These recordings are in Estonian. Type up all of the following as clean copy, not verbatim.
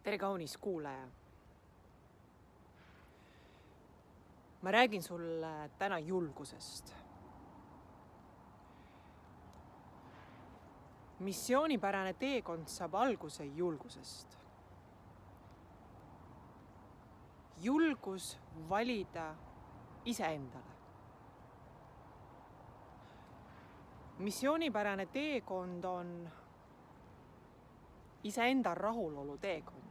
tere, kaunis kuulaja. Ma räägin sulle täna julgusest. Missioonipärane teekond saab alguse julgusest. Julgus valida iseendale. Missioonipärane teekond on iseenda rahulolu teekond.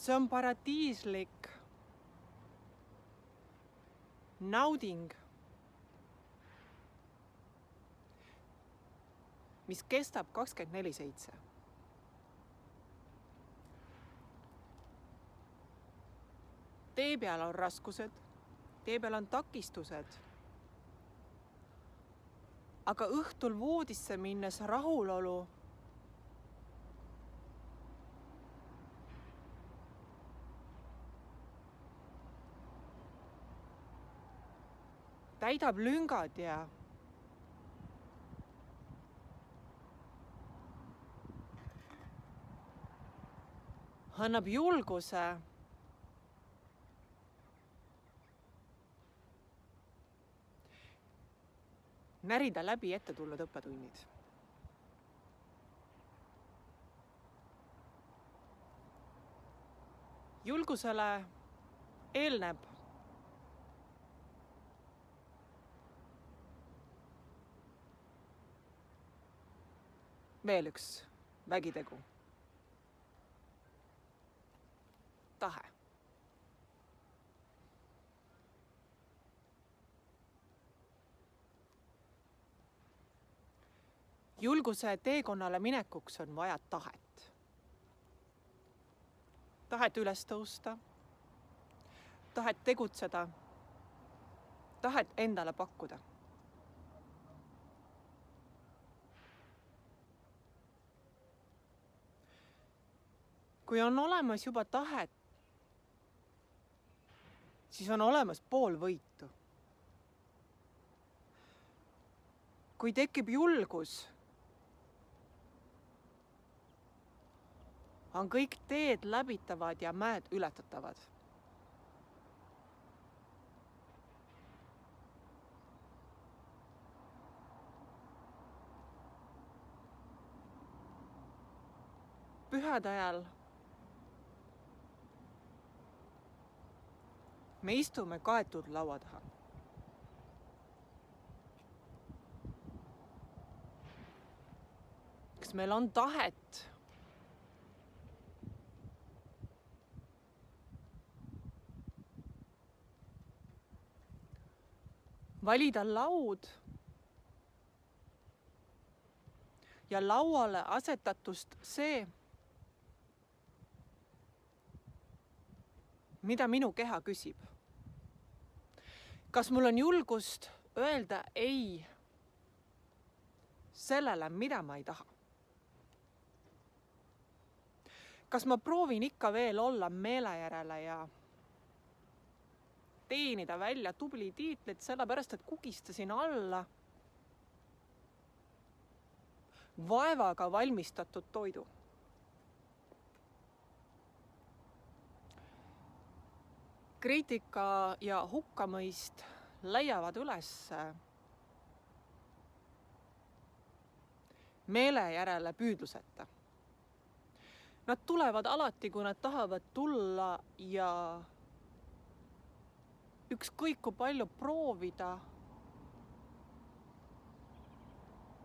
See on paradiislik nauding, mis kestab 24/7. Tee peal on raskused, tee peal on takistused, aga õhtul voodisse minnes rahulolu täidab lüngad ja annab julguse närida läbi ette tulnud õppetunnid. Julgusele eelneb veel üks vägitegu. Tahe. Julguse teekonnale minekuks on vaja tahet. Tahet üles tõusta, tahet tegutseda, tahet endale pakkuda. Kui on olemas juba tahet, siis on olemas pool võitu. Kui tekib julgus, on kõik teed läbitavad ja mäed ületatavad. Pühade ajal me istume kaetud laua taha. Kas meil on tahet valida laud ja lauale asetatust see, mida minu keha küsib? Kas mul on julgust öelda ei sellele, mida ma ei taha? Kas ma proovin ikka veel olla meele järele ja teenida välja tubli tiitlit sellepärast, et kugistasin alla vaevaga valmistatud toidu? Kriitika ja hukkamõist leiavad üles meele järele püüdluseta. Nad tulevad alati, kui nad tahavad tulla ja ükskõik kui palju proovida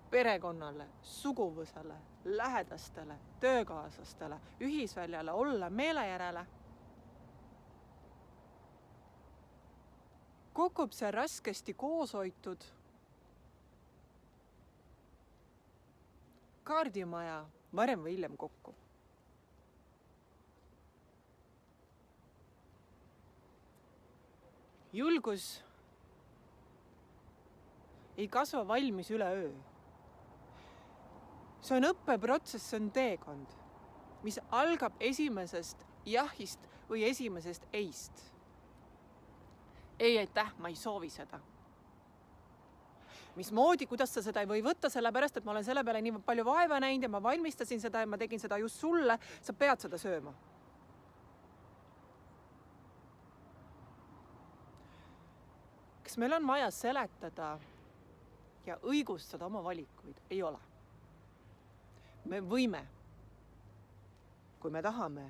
perekonnale, suguvõsale, lähedastele, töökaaslastele, ühisväljale olla meele järele. Kukub see raskesti kooshoitud kaardimaja varem või hiljem kokku. Julgus ei kasva valmis üleöö. See on õppeprotsess, see on teekond, mis algab esimesest jahist või esimesest eist. Ei, aitäh, ma ei soovi seda. mismoodi, kuidas sa seda ei või võtta, sellepärast, et ma olen selle peale nii palju vaeva näinud ja ma valmistasin seda ja ma tegin seda just sulle, sa pead seda sööma. Kas meil on vaja seletada ja õigustada oma valikuid? Ei ole. Me võime, kui me tahame.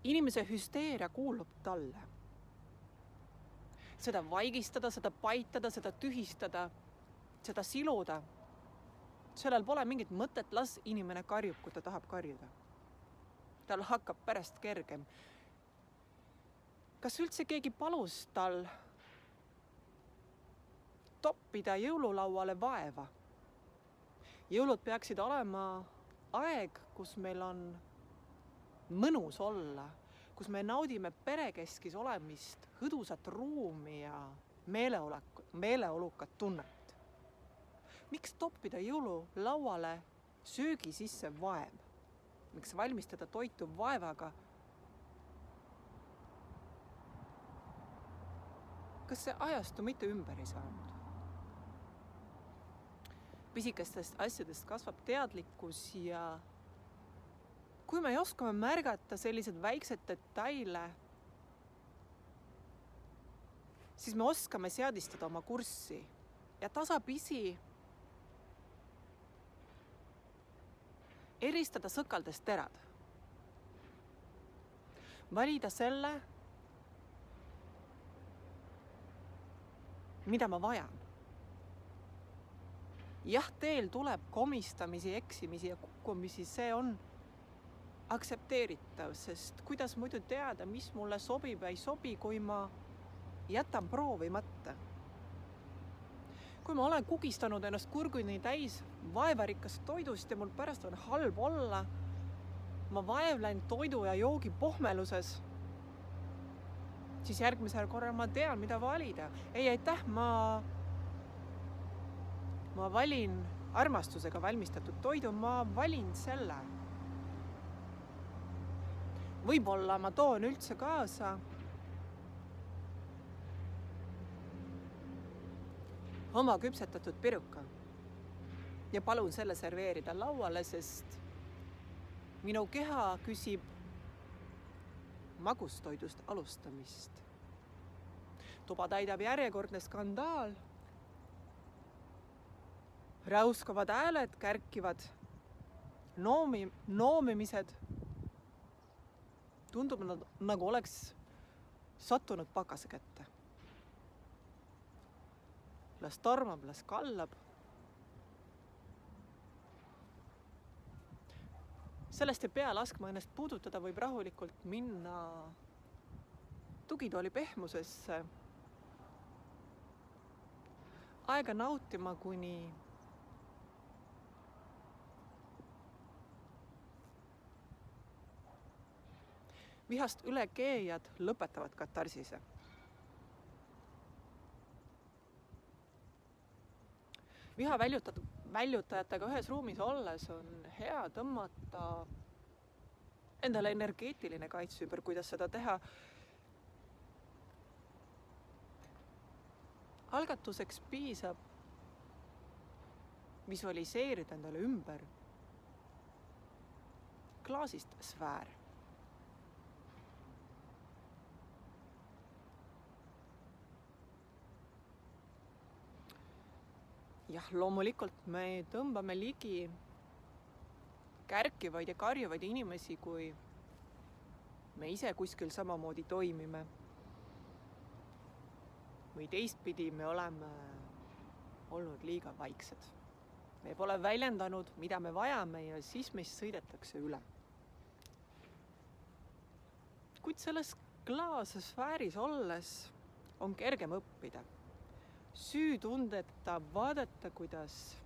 Inimese hüsteeria kuulub talle. Seda vaigistada, seda paitada, seda tühistada, seda siluda. Sellel pole mingit mõtet, las inimene karjub, kui ta tahab karjuda. Tal hakkab pärast kergem. Kas üldse keegi palus tal toppida jõululauale vaeva? Jõulud peaksid olema aeg, kus meil on mõnus olla, kus me naudime perekeskis olemist, hõdusat ruumi ja meeleolukat tunnet. Miks toppida jõululauale söögi sisse vaev? Miks valmistada toitu vaevaga? Kas see ajastu mitte ümber ei saanud? Pisikestest asjadest kasvab teadlikkus ja kui me oskame märgata sellised väiksed detaile, siis me oskame seadistada oma kurssi ja tasapisi eristada sõkaldest terad. Valida selle, mida ma vajan. Jah, teel tuleb komistamisi, eksimisi ja kukkumisi, see on aktsepteeritav, sest kuidas muidu teada, mis mulle sobib ja ei sobi, kui ma jätan proovimata. Kui ma olen kugistanud ennast kurguni täis vaevarikast toidust ja mul pärast on halb olla, ma vaevlen toidu ja joogi pohmeluses, siis järgmisel korral ma tean, mida valida. Ei, aitäh, ma valin armastusega valmistatud toidu, ma valin selle. Võib-olla ma toon üldse kaasa oma küpsetatud piruka ja palun selle serveerida lauale, sest minu keha küsib magustoidust alustamist. Tuba täidab järjekordne skandaal. Räuskavad hääled, kärkivad noomimised. Tundub, nagu oleks sattunud pakase kätte. Las tormab, las kallab. Sellest ei pea laskma ennast puudutada, võib rahulikult minna tugitooli pehmusesse. Aega nautima, kuni vihast ülekeejad lõpetavad katarsise. Viha väljutajatega ühes ruumis olles on hea tõmmata endale energeetiline kaitse ümber, kuidas seda teha. Algatuseks piisab visualiseerida endale ümber klaasist sfäär. Jah, loomulikult me tõmbame ligi kärkivaid ja karjuvaid inimesi, kui me ise kuskil samamoodi toimime. Või teistpidi me oleme olnud liiga vaiksed. Me pole väljendanud, mida me vajame ja siis meist sõidetakse üle. Kuid selles klaasasfääris olles on kergem õppida. Süütundeta vaadata, kuidas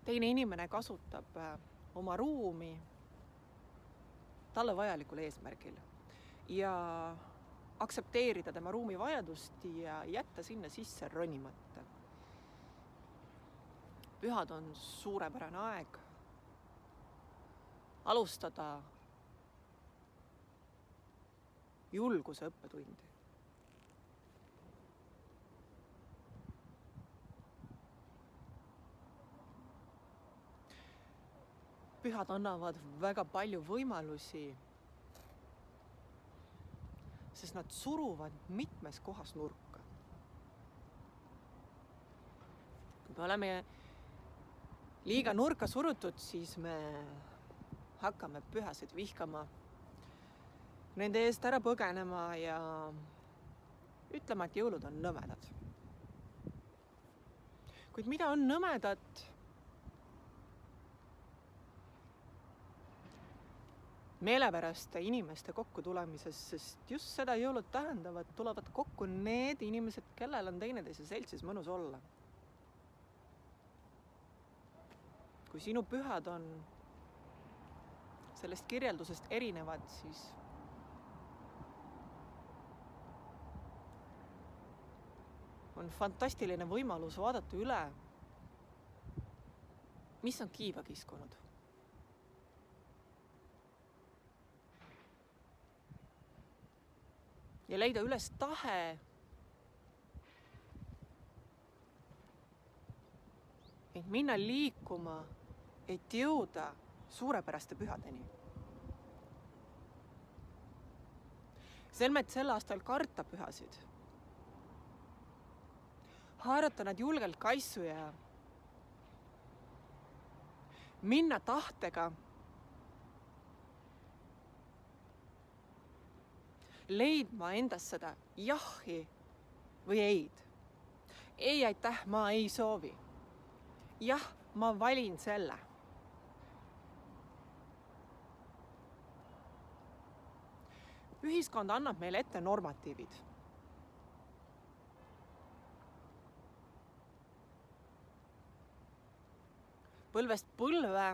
teine inimene kasutab oma ruumi talle vajalikul eesmärgil ja aktsepteerida tema ruumi vajadust ja jätta sinna sisse ronimata. Pühad on suurepärane aeg alustada julguse õppetundi. Pühad annavad väga palju võimalusi, sest nad suruvad mitmes kohas nurka. Kui me oleme liiga nurka surutud, siis me hakkame pühasid vihkama, nende eest ära põgenema ja ütlema, et jõulud on nõmedad. Kuid mida on nõmedat? Meelepäraste inimeste kokkutulemises, sest just seda jõulud tähendavad, tulevad kokku need inimesed, kellel on teineteise seltsis mõnus olla. Kui sinu pühad on sellest kirjeldusest erinevad, siis on fantastiline võimalus vaadata üle, mis on kiiva kiskunud. Ja leida üles tahe et minna liikuma, et jõuda suurepäraste pühadeni. Selmet sel aastal karta pühasid. Haarata nad julgelt kaisu ja minna tahtega leidma endas seda jahi või eid. Ei, aitäh, ma ei soovi. Jah, ma valin selle. Ühiskond annab meile ette normatiivid. Põlvest põlve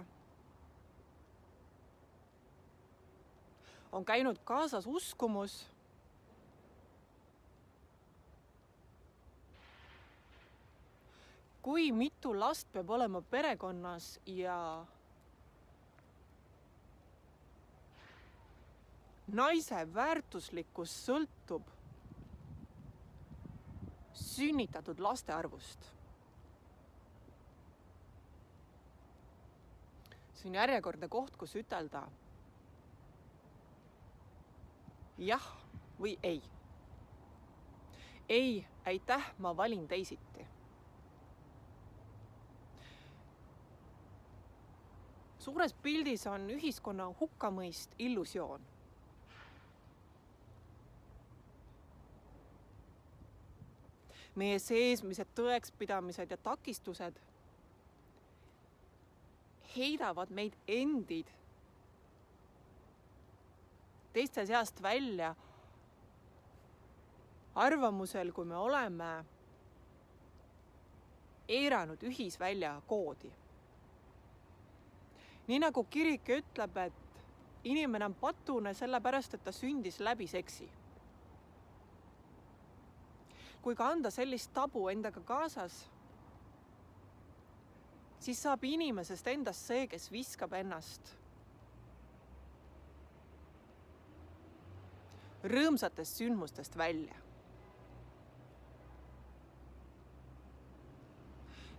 on käinud kaasas uskumus, kui mitu last peab olema perekonnas ja naise väärtuslikkus sõltub sünnitatud laste arvust. See on järjekordne koht, kus ütelda jah või ei. Ei, aitäh, ma valin teisiti. Suures pildis on ühiskonna hukkamõist illusioon. Meie seesmised tõekspidamised ja takistused heidavad meid endid teiste seast välja arvamusel, kui me oleme eiranud ühisvälja koodi. Nii nagu kirik ütleb, et inimene on patune sellepärast, et ta sündis läbi seksi. Kui ka anda sellist tabu endaga kaasas, siis saab inimesest endast see, kes viskab ennast rõõmsatest sündmustest välja.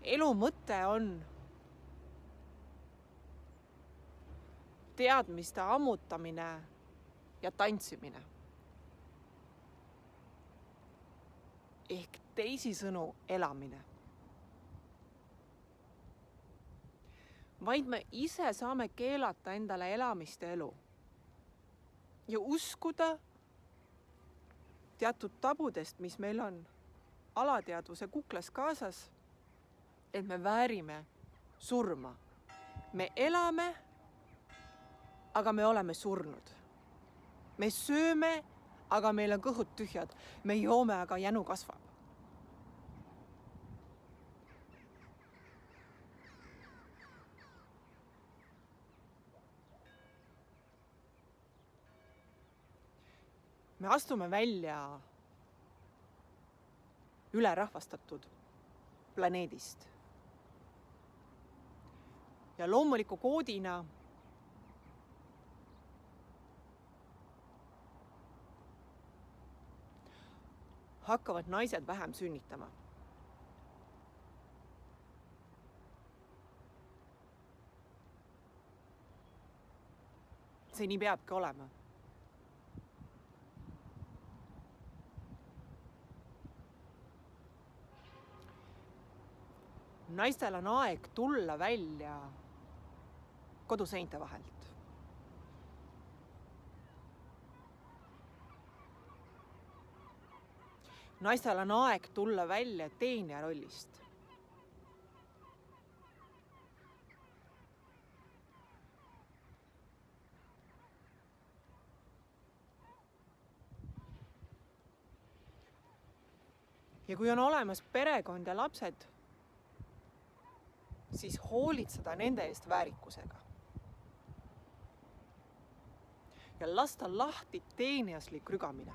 Elu mõte on teadmiste ammutamine ja tantsimine. Ehk teisisõnu elamine. Vaid me ise saame keelata endale elamist ja elu ja uskuda teatud tabudest, mis meil on alateadvuse kuklas kaasas, et me väärime surma. Me elame, aga me oleme surnud. Me sööme, aga meil on kõhud tühjad. Me joome, aga jänu kasvab. Me astume välja ülerahvastatud planeedist. Ja loomuliku koodina hakkavad naised vähem sünnitama. See nii peabki olema. Naistel on aeg tulla välja koduseinte vahelt. Naistel on aeg tulla välja teenija rollist. Ja kui on olemas perekond ja lapsed, siis hoolitseda nende eest väärikusega. Ja lasta lahti teenijaslik rügamine.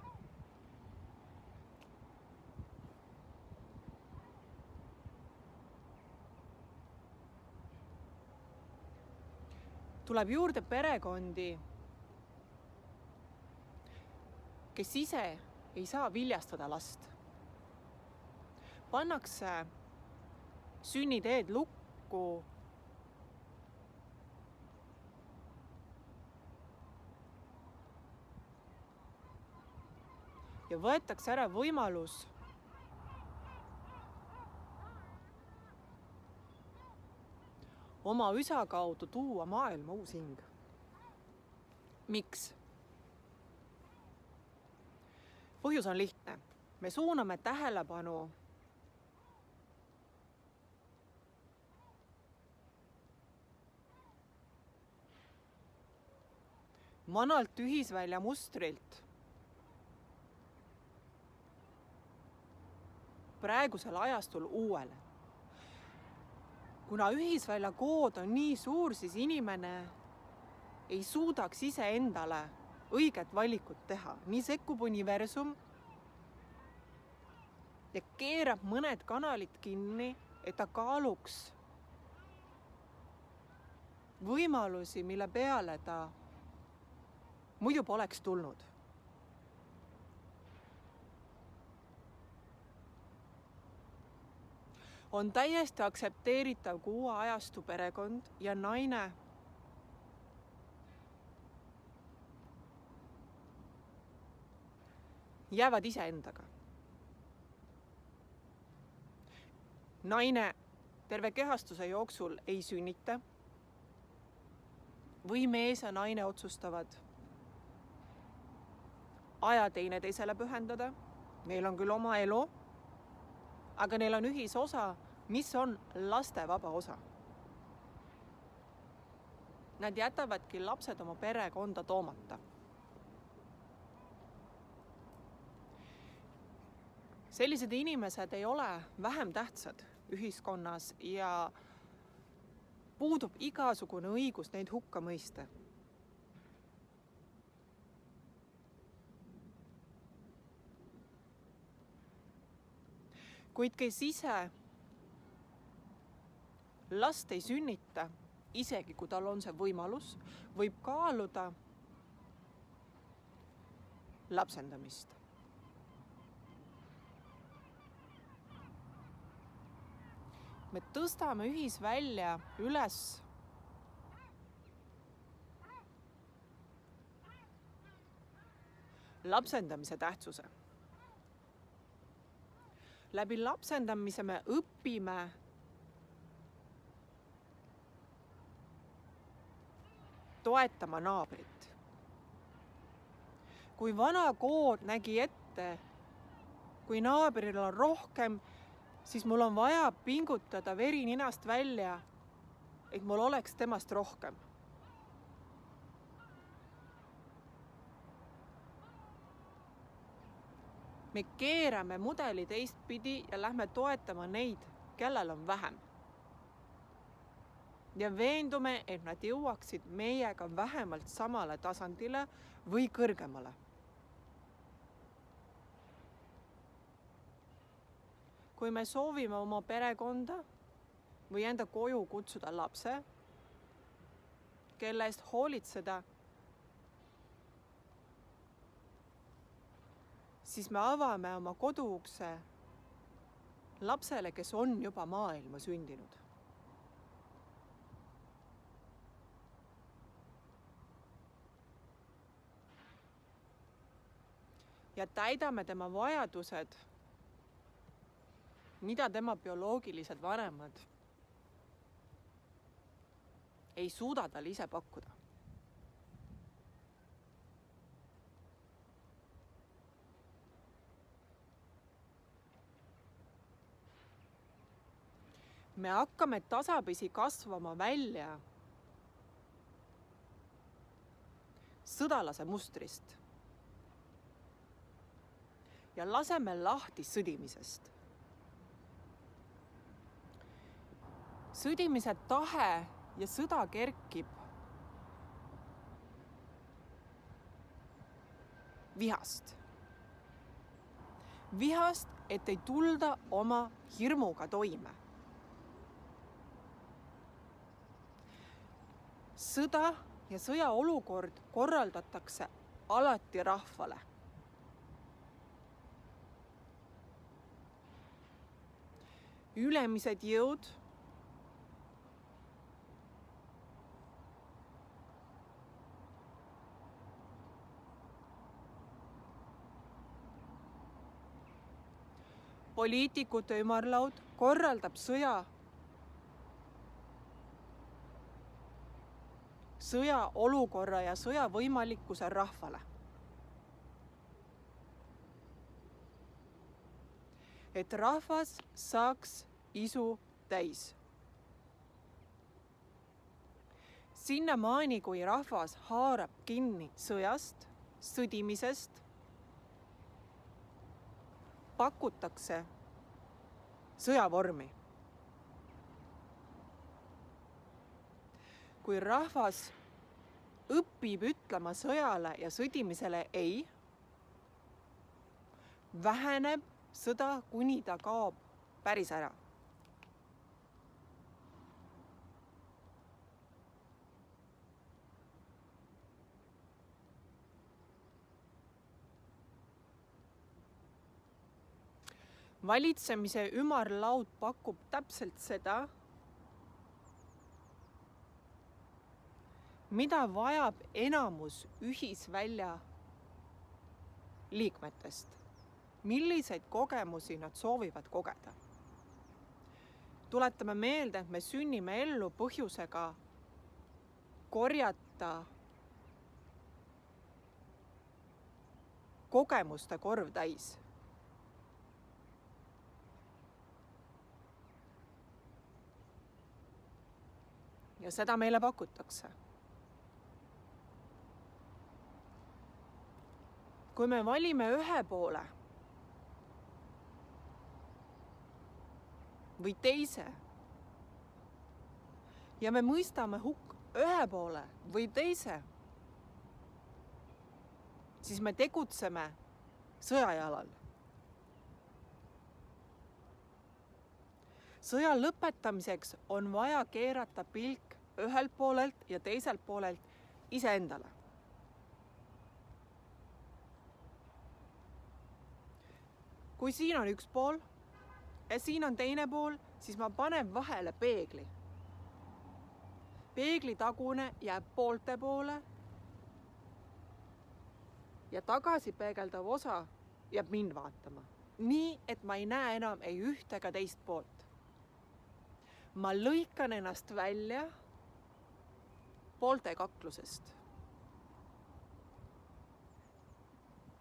Tuleb juurde perekondi, kes ise ei saa viljastada last. Pannakse sünniteed lukku ja võetakse ära võimalus oma üsa kaudu tuua maailma uus hing. Miks? Põhjus on lihtne. Me suuname tähelepanu vanalt ühisvälja mustrilt praegusel ajastul uuele. Kuna ühisvälja kood on nii suur, siis inimene ei suudaks ise endale õiget valikut teha. Nii sekkub universum ja keerab mõned kanalid kinni, et ta kaaluks võimalusi, mille peale ta muidu poleks tulnud. On täiesti aktsepteeritav, kui uue ajastu perekond ja naine jäävad iseendaga. Naine terve kehastuse jooksul ei sünnita või mees ja naine otsustavad aja teineteisele pühendada. Neil on küll oma elu, aga neil on ühisosa, mis on laste vaba osa. Nad jätavadki lapsed oma perekonda toomata. Sellised inimesed ei ole vähem tähtsad ühiskonnas ja puudub igasugune õigus neid hukka mõista. Kuid kes ise last ei sünnita, isegi kui tal on see võimalus, võib kaaluda lapsendamist. Me tõstame ühisvälja üles lapsendamise tähtsuse. Läbi lapsendamise me õpime toetama naabrit. Kui vana kood nägi ette, kui naabril on rohkem, siis mul on vaja pingutada veri ninast välja, et mul oleks temast rohkem. Me keerame mudeli teistpidi ja lähme toetama neid, kellel on vähem. Ja veendume, et nad jõuaksid meiega vähemalt samale tasandile või kõrgemale. Kui me soovime oma perekonda või enda koju kutsuda lapse, kelle eest hoolitseda, siis me avame oma koduukse lapsele, kes on juba maailma sündinud. Ja täidame tema vajadused, mida tema bioloogilised vanemad ei suuda talle ise pakkuda. Me hakkame tasapisi kasvama välja sõdalase mustrist ja laseme lahti sõdimisest. Sõdimise tahe ja sõda kerkib vihast. Vihast, et ei tulda oma hirmuga toime. Sõda ja sõjaolukord korraldatakse alati rahvale. Ülemised jõud poliitikute ümarlaud korraldab sõjaolukorra ja sõja võimalikkuse rahvale. Et rahvas saaks isu täis. Sinnamaani, kui rahvas haarab kinni sõjast, sõdimisest, pakutakse sõjavormi. Kui rahvas õpib ütlema sõjale ja sõdimisele ei, väheneb sõda, kuni ta kaob päris ära. Valitsemise ümarlaud pakub täpselt seda, mida vajab enamus ühisvälja liikmetest. Milliseid kogemusi nad soovivad kogeda. Tuletame meelde, et me sünnime ellu põhjusega korjata kogemuste korv täis. Ja seda meile pakutakse. Kui me valime ühe poole või teise ja me mõistame hukka ühe poole või teise, siis me tegutseme sõjajalal. Sõja lõpetamiseks on vaja keerata pilk ühelt poolelt ja teiselt poolelt iseendale. Kui siin on üks pool ja siin on teine pool, siis ma panen vahele peegli. Peegli tagune jääb poolte poole ja tagasi peegeldav osa jääb mind vaatama. Nii, et ma ei näe enam ei ühte ega teist poolt. Ma lõikan ennast välja poolte kaklusest.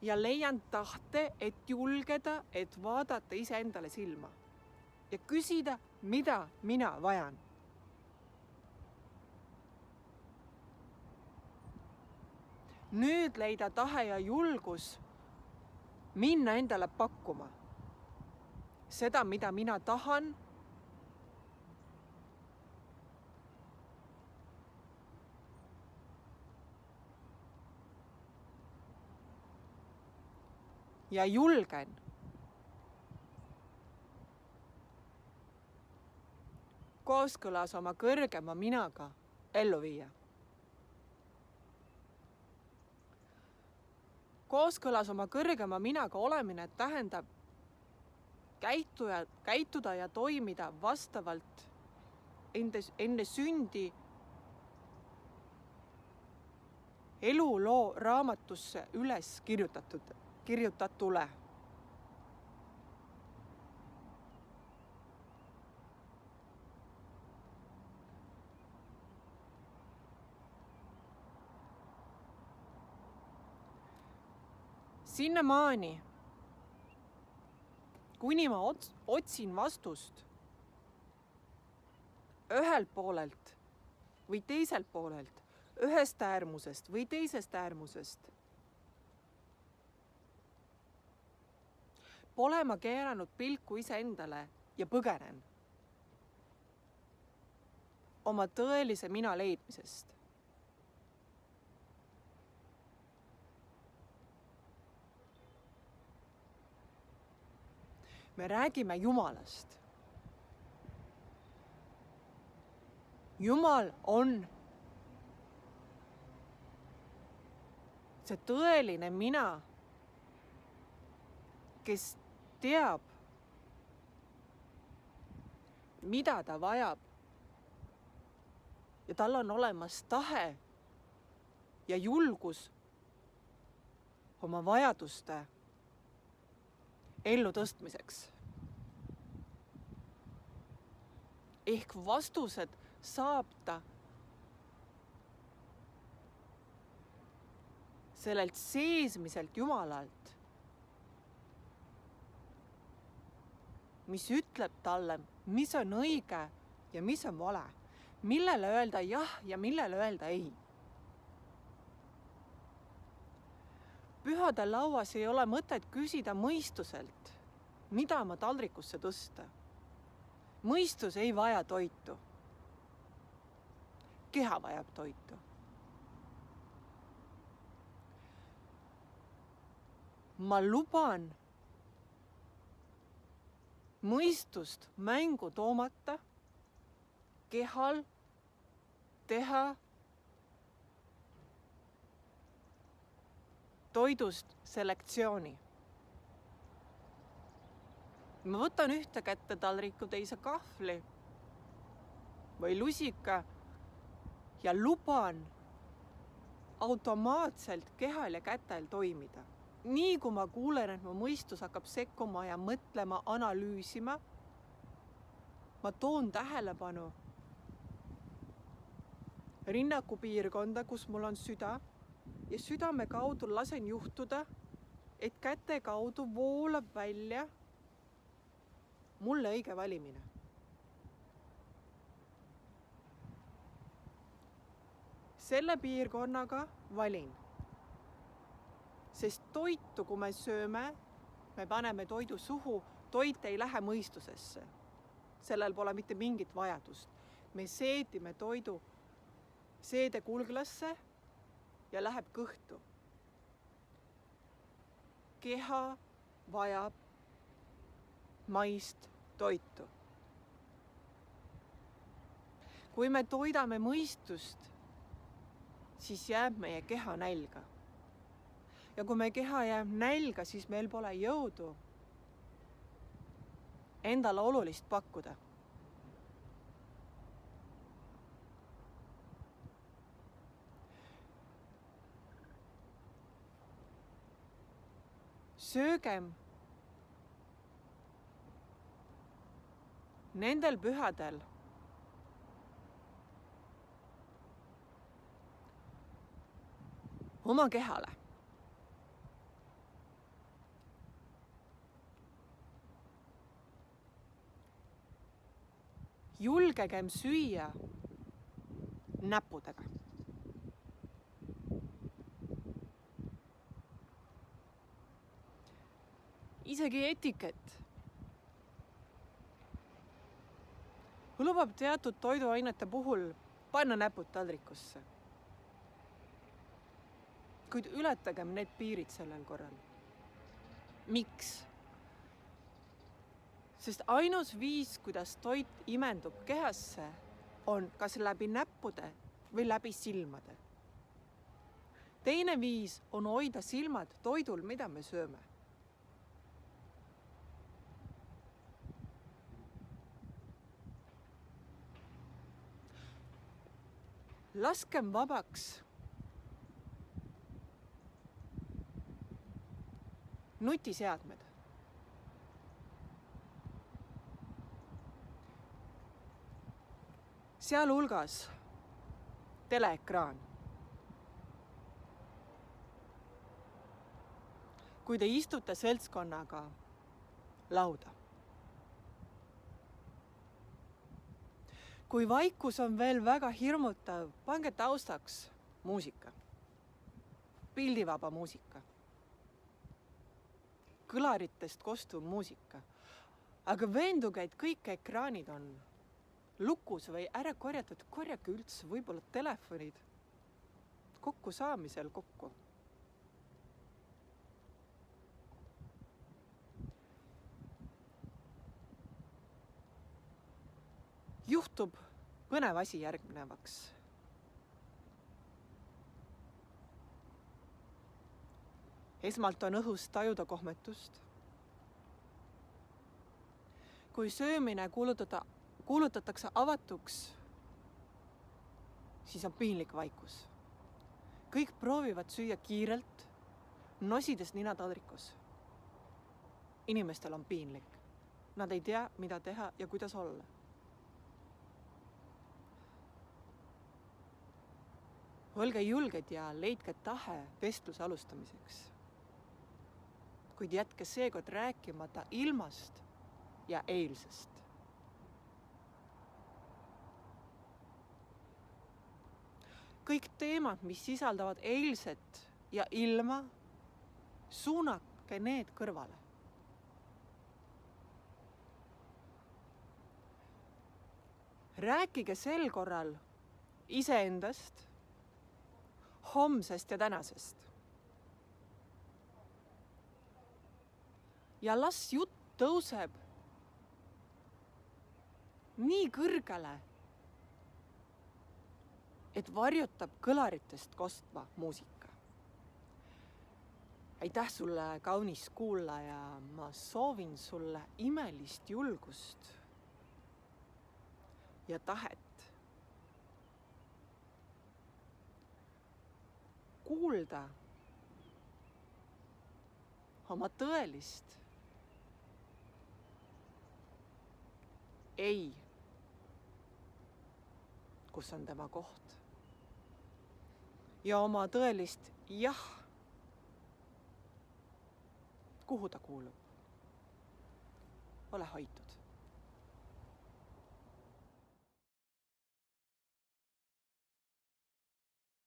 Ja leian tahte, et julgeda, et vaadata iseendale silma ja küsida, mida mina vajan. Nüüd leida tahe ja julgus minna endale pakkuma seda, mida mina tahan, ja julgen kooskõlas oma kõrgema minaga ellu viia. kooskõlas oma kõrgema minaga olemine tähendab käituda ja toimida vastavalt enne sündi eluloo raamatusse üles kirjutatule. Sinnamaani, kuni ma otsin vastust ühelt poolelt või teiselt poolelt, ühest äärmusest või teisest äärmusest, pole ma keeranud pilku iseendale ja põgenen oma tõelise mina leidmisest. Me räägime Jumalast. Jumal on see tõeline mina, kes teab, mida ta vajab. Ja tal on olemas tahe ja julgus oma vajaduste ellutõstmiseks. Ehk vastused saab ta sellelt seesmiselt Jumalalt, mis ütleb talle, mis on õige ja mis on vale, millele öelda jah ja millele öelda ei. Pühade lauas ei ole mõtet küsida mõistuselt, mida ma taldrikusse tõsta. Mõistus ei vaja toitu. Keha vajab toitu. Ma luban mõistust mängu toomata, kehal teha toidust selektsiooni. Ma võtan ühte kätte taldriku, teise kahvli või lusika ja luban automaatselt kehal ja kätel toimida. Nii kui ma kuulen, et mu mõistus hakkab sekkuma ja mõtlema, analüüsima, ma toon tähelepanu rinnaku piirkonda, kus mul on süda, ja südame kaudu lasen juhtuda, et käte kaudu voolab välja mulle õige valimine. Selle piirkonnaga valin. Sest toitu, kui me sööme, me paneme toidu suhu, toit ei lähe mõistusesse. Sellel pole mitte mingit vajadust. Me seedime toidu seedekulglasse ja läheb kõhtu. Keha vajab maist toitu. Kui me toidame mõistust, siis jääb meie keha nälga. Ja kui meie keha jääb nälga, siis meil pole jõudu endale olulist pakkuda. Söögem nendel pühadel oma kehale. Julgegem süüa näppudega. Isegi etikett lubab teatud toiduainete puhul panna näpud taldrikusse. Kuid ületagem need piirid sellel korral. Miks? Sest ainus viis, kuidas toit imendub kehasse, on kas läbi näppude või läbi silmade. Teine viis on hoida silmad toidul, mida me sööme. Laskem vabaks nutiseadmed. Sealhulgas teleekraan. Kui te istute seltskonnaga lauda. Kui vaikus on veel väga hirmutav, pange taustaks muusika. Pildivaba muusika. Kõlaritest kostuv muusika. Aga veenduge, et kõik ekraanid on lukus või ära korjatud, korjake üldse võib-olla telefonid kokku saamisel kokku. Juhtub põnev asi järgnevaks. Esmalt on õhus tajuda kohmetust. Kui söömine kuulutatakse avatuks, siis on piinlik vaikus. Kõik proovivad süüa kiirelt, nosides nina taldrikus. Inimestel on piinlik. Nad ei tea, mida teha ja kuidas olla. Olge julged ja leidke tahe vestluse alustamiseks. Kuid jätke seekord rääkimata ilmast ja eilsest. Kõik teemad, mis sisaldavad eilset ja ilma, suunake need kõrvale. Rääkige sel korral iseendast, homsest ja tänasest. Ja las jutt tõuseb nii kõrgele, et varjutab kõlaritest kostva muusika. Aitäh sulle, kaunis kuulaja, ma soovin sulle imelist julgust ja tahet kuulda oma tõelist ei, kus on tema koht, ja oma tõelist jah, kuhu ta kuulub. Ole hoitud.